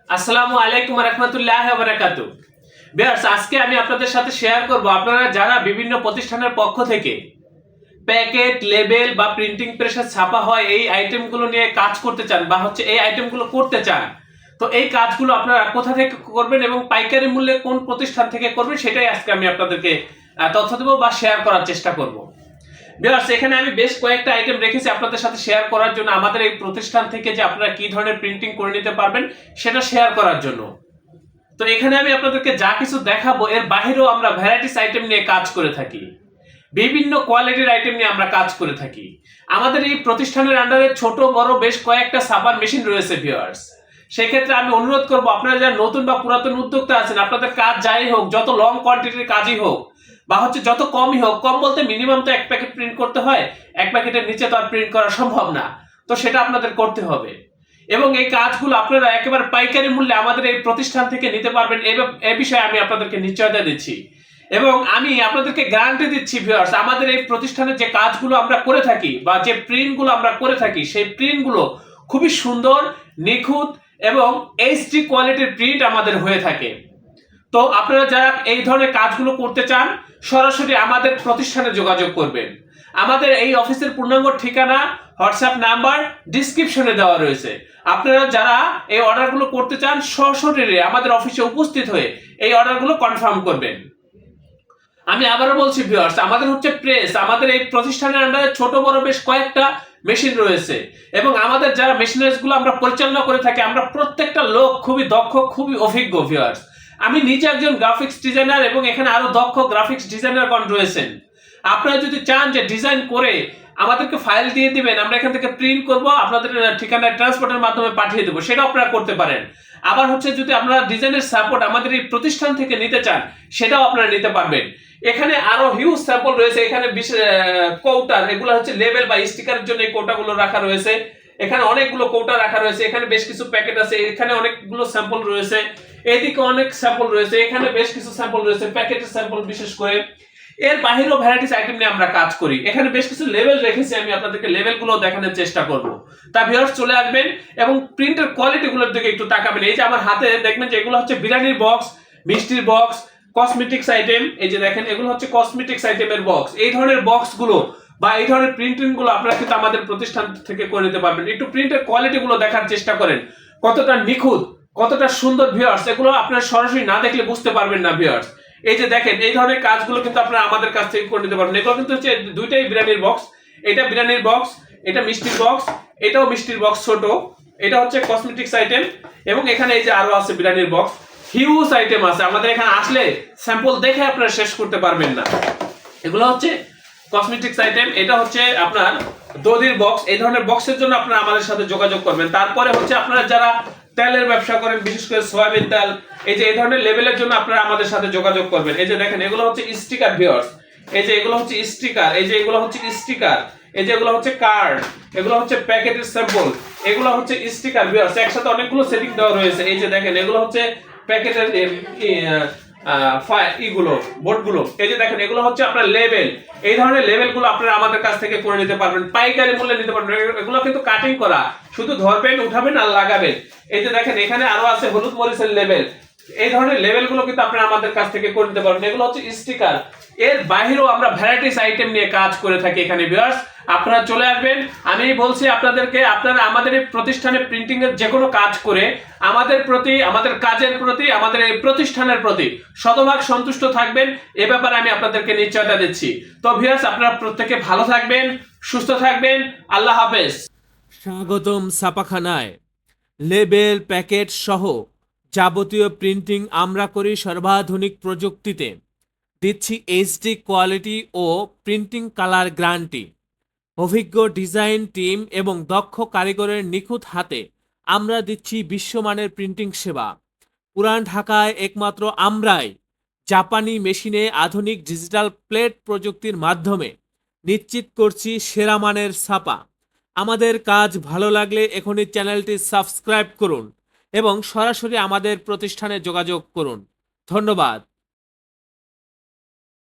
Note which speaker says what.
Speaker 1: আসসালামু আলাইকুম রহমতুল্লাহ বারাকাতু। ভিউয়ার্স, আজকে আমি আপনাদের সাথে শেয়ার করব আপনারা যারা বিভিন্ন প্রতিষ্ঠানের পক্ষ থেকে প্যাকেট, লেবেল বা প্রিন্টিং প্রেসে ছাপা হয় এই আইটেমগুলো নিয়ে কাজ করতে চান বা এই আইটেমগুলো করতে চান, তো এই কাজগুলো আপনারা কোথা থেকে করবেন এবং পাইকারি মূল্যে কোন প্রতিষ্ঠান থেকে করবেন সেটাই আজকে আমি আপনাদেরকে তথ্য দেবো বা শেয়ার করার চেষ্টা করব। ভিউয়ার্স, এখানে আমি বেশ কয়েকটা আইটেম রেখেছি আপনাদের সাথে শেয়ার করার জন্য, আমাদের এই প্রতিষ্ঠান থেকে যে আপনারা কি ধরনের প্রিন্টিং করে নিতে পারবেন সেটা শেয়ার করার জন্য। তো এখানে আমি আপনাদেরকে যা কিছু দেখাবো এর বাহিরেও আমরা ভ্যারাইটিস আইটেম নিয়ে কাজ করে থাকি, বিভিন্ন কোয়ালিটির আইটেম নিয়ে আমরা কাজ করে থাকি। আমাদের এই প্রতিষ্ঠানের আন্ডারে ছোট বড় বেশ কয়েকটা ছাপার মেশিন রয়েছে ভিউয়ার্স। সেক্ষেত্রে আমি অনুরোধ করব আপনারা যারা নতুন বা পুরাতন উদ্যোক্তা আছেন, আপনাদের কাজ যাই হোক, যত লং কোয়ান্টিটির কাজই হোক বা যত কমই হোক, কম বলতে মিনিমাম তো এক প্যাকেট প্রিন্ট করতে হয়, এক প্যাকেটের নিচে তো আর প্রিন্ট করা সম্ভব না, তো সেটা আপনাদের করতে হবে। এবং এই কাজগুলো আপনারা একেবারে পাইকারি মূল্যে আমাদের এই প্রতিষ্ঠান থেকে নিতে পারবেন, এ বিষয়ে আমি আপনাদেরকে নিশ্চয়তা দিচ্ছি এবং আমি আপনাদেরকে গ্যারান্টি দিচ্ছি ভিউয়ার্স, আমাদের এই প্রতিষ্ঠানে যে কাজগুলো আমরা করে থাকি বা যে প্রিন্টগুলো আমরা করে থাকি সেই প্রিন্টগুলো খুবই সুন্দর, নিখুঁত এবং এইচডি কোয়ালিটির প্রিন্ট আমাদের হয়ে থাকে। তো আপনারা যারা এই ধরনের কাজগুলো করতে চান সরাসরি আমাদের প্রতিষ্ঠানে যোগাযোগ করবেন। আমাদের এই অফিসের পূর্ণাঙ্গ ঠিকানা, হোয়াটসঅ্যাপ নাম্বার ডিসক্রিপশনে দেওয়া রয়েছে। আপনারা যারা এই অর্ডারগুলো করতে চান সশরীরে আমাদের অফিসে উপস্থিত হয়ে এই অর্ডারগুলো কনফার্ম করবেন। আমি আবারও বলছি ভিউয়ার্স, আমাদের হচ্ছে প্রেস, আমাদের এই প্রতিষ্ঠানের আন্ডারে ছোট বড় বেশ কয়েকটা মেশিন রয়েছে এবং আমাদের যারা মেশিনারিজগুলো আমরা পরিচালনা করে থাকি, আমরা প্রত্যেকটা লোক খুবই দক্ষ, খুবই অভিজ্ঞ ভিউয়ার্স। আমি নিজে একজন গ্রাফিক্স ডিজাইনার এবং এখানে আরো দক্ষ গ্রাফিক্স ডিজাইনারগণ রয়েছেন। আপনারা যদি চান যে ডিজাইন করে আমাদেরকে ফাইল দিয়ে দিবেন, আমরা এখান থেকে প্রিন্ট করব, আপনাদের ঠিকানায় ট্রান্সপোর্টের মাধ্যমে পাঠিয়ে দেবো, সেটা আপনারা করতে পারেন। আবার যদি আপনারা ডিজাইনের সাপোর্ট আমাদের এই প্রতিষ্ঠান থেকে নিতে চান সেটাও আপনারা নিতে পারবেন। এখানে আরো হিউজ স্যাম্পল রয়েছে, এখানে কৌটার, এগুলো হচ্ছে লেবেল বা স্টিকারের জন্য এই কৌটাগুলো রাখা রয়েছে। এখানে অনেকগুলো কৌটা রাখা রয়েছে, এখানে বেশ কিছু প্যাকেট আছে, এখানে অনেকগুলো স্যাম্পল রয়েছে, এদিকে অনেক স্যাম্পল রয়েছে, এখানে বেশ কিছু স্যাম্পল রয়েছে, প্যাকেটের স্যাম্পল বিশেষ করে। এর বাহিরেও ভ্যারাইটিস আইটেম নিয়ে আমরা কাজ করি। এখানে বেশ কিছু লেভেল রেখেছি, আমি আপনাদেরকে লেভেলগুলো দেখানোর চেষ্টা করব। তা ভিউয়ার্স চলে আসবেন এবং প্রিন্টের কোয়ালিটিগুলোর দিকে একটু তাকাবেন। এই যে আমার হাতে দেখবেন যে এগুলো হচ্ছে বিরিয়ানির বক্স, মিষ্টির বক্স, কসমেটিক্স আইটেম। এই যে দেখেন এগুলো হচ্ছে কসমেটিক্স আইটেমের বক্স। এই ধরনের বক্সগুলো বা এই ধরনের প্রিন্টিং গুলো আপনারা কিন্তু আমাদের প্রতিষ্ঠান থেকে করে নিতে পারবেন। একটু প্রিন্টের কোয়ালিটি গুলো দেখার চেষ্টা করেন, কতটা নিখুঁত, কতটা সুন্দর ভিউয়ার্স। এগুলো আপনারা সরাসরি না দেখলে বুঝতে পারবেন না ভিউয়ার্স। এই যে দেখেন এই ধরনের কাজগুলো কিন্তু আপনারা আমাদের কাছ থেকে করে নিতে পারবেন। এগুলো কিন্তু হচ্ছে দুইটাই বিরিয়ানির বক্স, এটা বিরিয়ানির বক্স, এটা মিষ্টির বক্স, এটাও মিষ্টির বক্স ছোট, এটা হচ্ছে কসমেটিক্স আইটেম এবং এখানে এই যে আরো আছে বিরিয়ানির বক্স। হিউজ আইটেম আছে, আমাদের এখানে আসলে স্যাম্পল দেখে আপনারা শেষ করতে পারবেন না। এগুলো হচ্ছে কসমেটিক্স আইটেম, এটা হচ্ছে আপনার দধির বক্স। এই ধরনের বক্সের জন্য আপনারা আমাদের সাথে যোগাযোগ করবেন। তারপরে হচ্ছে আপনারা যারা তেলের ব্যবসা করেন, বিশেষ করে সয়াবিন তেল, এই যে এই ধরনের লেভেলের জন্য আপনারা আমাদের সাথে যোগাযোগ করবেন। এই যে দেখেন এগুলো হচ্ছে স্টিকার ভিউয়ার্স, এই যে এগুলো হচ্ছে স্টিকার, এই যে এগুলো হচ্ছে স্টিকার, এই যে এগুলো হচ্ছে কার্ড, এগুলো হচ্ছে প্যাকেটের স্যাম্পল, এগুলো হচ্ছে স্টিকার ভিউয়ার্স। একসাথে অনেকগুলো সেটিং দেওয়া রয়েছে। এই যে দেখেন এগুলো হচ্ছে প্যাকেটের ইগুলো, বোর্ডগুলো। এই যে দেখেন এগুলো হচ্ছে আপনার লেবেল। এই ধরনের লেবেলগুলো আপনারা আমাদের কাছ থেকে করে নিতে পারবেন, পাইকারি মূল্যে নিতে পারবেন। এগুলো কিন্তু কাটিং করা, শুধু ধরবেন, উঠাবেন আর লাগাবেন। এই যে দেখেন এখানে আরো আছে হলুদ মরিচের লেবেল। এই ধরনের লেবেলগুলো কিন্তু আপনারা আমাদের কাছ থেকে করে নিতে পারবেন। এগুলো হচ্ছে স্টিকার। এর বাহিরেও আমরা ভ্যারাইটিস আইটেম নিয়ে কাজ করে থাকি এখানে ভিউয়ার্স। আপনারা চলে আসবেন। আমি বলছি আপনাদেরকে, আপনারা আমাদের এই প্রতিষ্ঠানে প্রিন্টিং এর যে কোনো কাজ করে আমাদের প্রতি, আমাদের কাজের প্রতি, আমাদের এই প্রতিষ্ঠানের প্রতি শতভাগ সন্তুষ্ট থাকবেন, এ ব্যাপারে আমি আপনাদেরকে নিশ্চয়তা দিচ্ছি। তো ভিউয়ার্স, আপনারা প্রত্যেকে ভালো থাকবেন, সুস্থ থাকবেন। আল্লাহ হাফেজ।
Speaker 2: স্বাগতম ছাপাখানায়। লেবেল, প্যাকেট সহ যাবতীয় প্রিন্টিং আমরা করি সর্বাধুনিক প্রযুক্তিতে। দিচ্ছি এইচডি কোয়ালিটি ও প্রিন্টিং কালার গ্যারান্টি। অভিজ্ঞ ডিজাইন টিম এবং দক্ষ কারিগরের নিখুঁত হাতে আমরা দিচ্ছি বিশ্বমানের প্রিন্টিং সেবা। পুরান ঢাকায় একমাত্র আমরাই জাপানি মেশিনে আধুনিক ডিজিটাল প্লেট প্রযুক্তির মাধ্যমে নিশ্চিত করছি সেরা মানের ছাপা। আমাদের কাজ ভালো লাগলে এখনই চ্যানেলটি সাবস্ক্রাইব করুন এবং সরাসরি আমাদের প্রতিষ্ঠানে যোগাযোগ করুন। ধন্যবাদ।